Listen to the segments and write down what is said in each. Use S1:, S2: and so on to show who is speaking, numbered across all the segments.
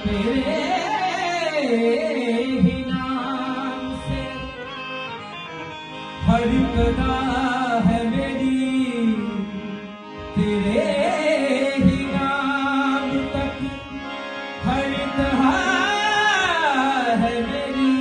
S1: तेरे ही नाम से हर कदा है मेरी, तेरे ही नाम तक हर कहा है मेरी।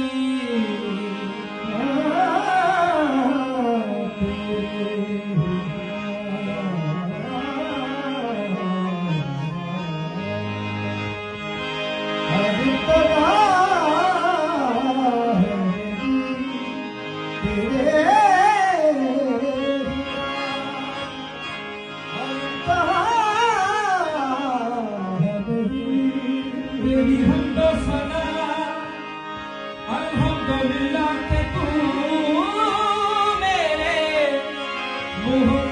S1: तेरी हमदो सना अल्हम्दुलिल्लाह के तू मेरे मुँह